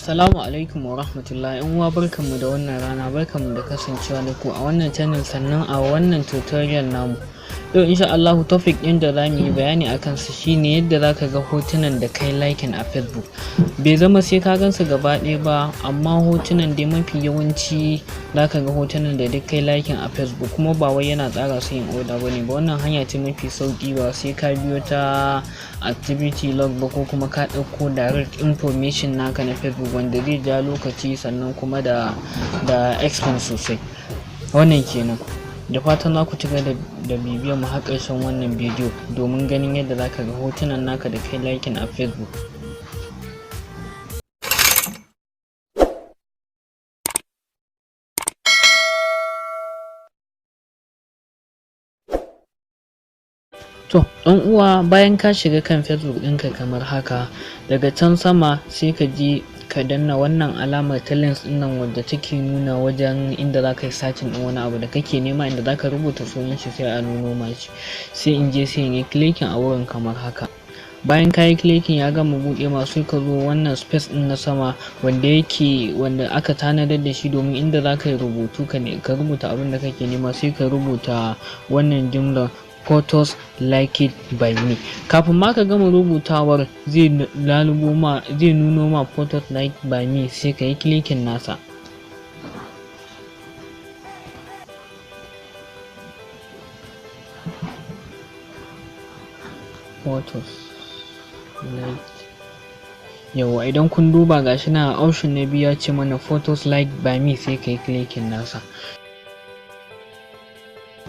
Assalamu alaikum wa rahmatullahi. Yan uwa barkanmu da wannan rana, barkanmu da kasancewa da ku a wannan channel sannan a wannan tutorial namu. Yau insha Allahu topic ɗin da za mu yi bayani akan su shine yadda za ka ga hotunan da kai liking a Facebook. Bai zama sai ka gansu gaba ɗaya ba, amma hotunan dai mafi yawanci za ka ga hotunan da duk kai liking a Facebook, kuma ba wai yana tsara su yin order bane ba. Wannan hanya ce mafi sauki, ba sai ka biyo ta activity log ba ko kuma ka ɗauko direct information naka na Facebook wanda zai ja lokaci sannan kuma da expense sosai. Wannan kenan. Da fatan za ku ci gaba da bibiyar mu har ƙarshen wannan bidiyo domin ganin yadda za ka ga hotunan naka da kai liking a Facebook. To, ɗan uwa, bayan ka shiga kan Facebook ɗinka kamar haka, daga can sama sai ka je ka danna wannan alamar ta lens ɗin nan wadda take nuna wajen inda za ka yi searching ɗin wani abu da kake nema, inda za ka rubuta sunan shi sai a nuno ma shi. Sai in je sai in yi clicking a wurin kamar haka. Bayan ka yi clicking ya gama buɗe ma, sai ka zo wannan space ɗin na sama wanda aka tanadar da shi domin inda za ka yi rubutu ka rubuta abin da kake nema, sai ka rubuta wannan jimlar photos liked by me. Kafin ma ka gama rubutawar zai nuno ma photos liked by me, sai ka yi clicking nasa. Photos liked. Yawa, idan kun duba gashi na option na biyu ya ce mana photos liked by me, sai ka yi clicking nasa.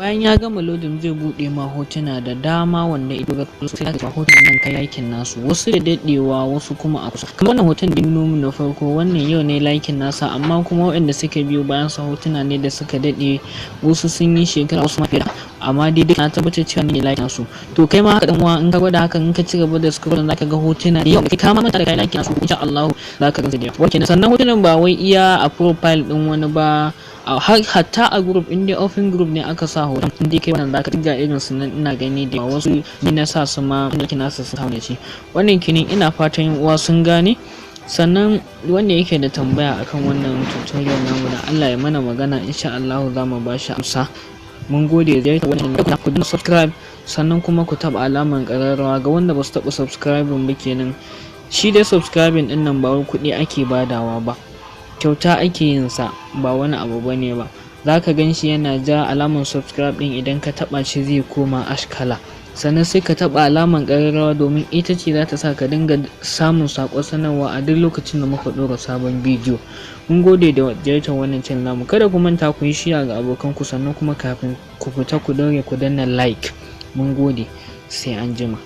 Bayan ya gama loading zai buɗe ma hotuna da dama wanda ido ga sai ka hotunan nan kai liking nasu, wasu da daɗewa wasu kuma a kusa. Kamar wannan hoton da nuno mu na farko, wannan yau ne liking nasa, amma kuma waɗanda suka biyo bayan sa hotuna ne da suka daɗe, wasu sun yi shekara wasu mafi, amma dai duk na tabbatar cewa ne liking nasu. To kai ma haka dan uwa, in ka gwada haka, in ka ci gaba da scroll zaka ga hotuna da yawa kai ka ma manta da kai liking nasu, insha Allah zaka gansu da yawa. Wannan sannan hotunan ba wai iya a profile din wani ba, hatta a group, inda open group ne aka sa hoton, inda kai wannan zaka ga irin su nan ina gani da wasu ni na sa su ma wanda kina su samu da shi. Wannan kinin ina fatan yan uwa sun gane. Sannan wanda yake da tambaya akan wannan tutorial namu, da Allah ya mana magana, insha Allah za mu ba shi amsa. Mun gode da wannan ku dinga subscribe, sannan kuma ku taba alamar ƙararrawa ga wanda ba su taba subscribing ba kenan. Shi dai subscribing din nan ba wai kuɗi ake badawa ba, kyauta ake yin sa, ba wani abu bane ba. Zaka gan shi yana ja alamar subscribe din, idan ka taba shi zai koma ash kala, sannan sai ka taba alamar ƙararrawa domin ita ce za ta sa ka dinga samun saƙon sanarwa a duk lokacin da muka ɗora sabon bidiyo. Mun gode da ziyartar wannan channel namu. Kada ku manta ku yi share ga abokanku, sannan kuma kafin ku fita ku daure ku danna like. Mun gode, sai an jima.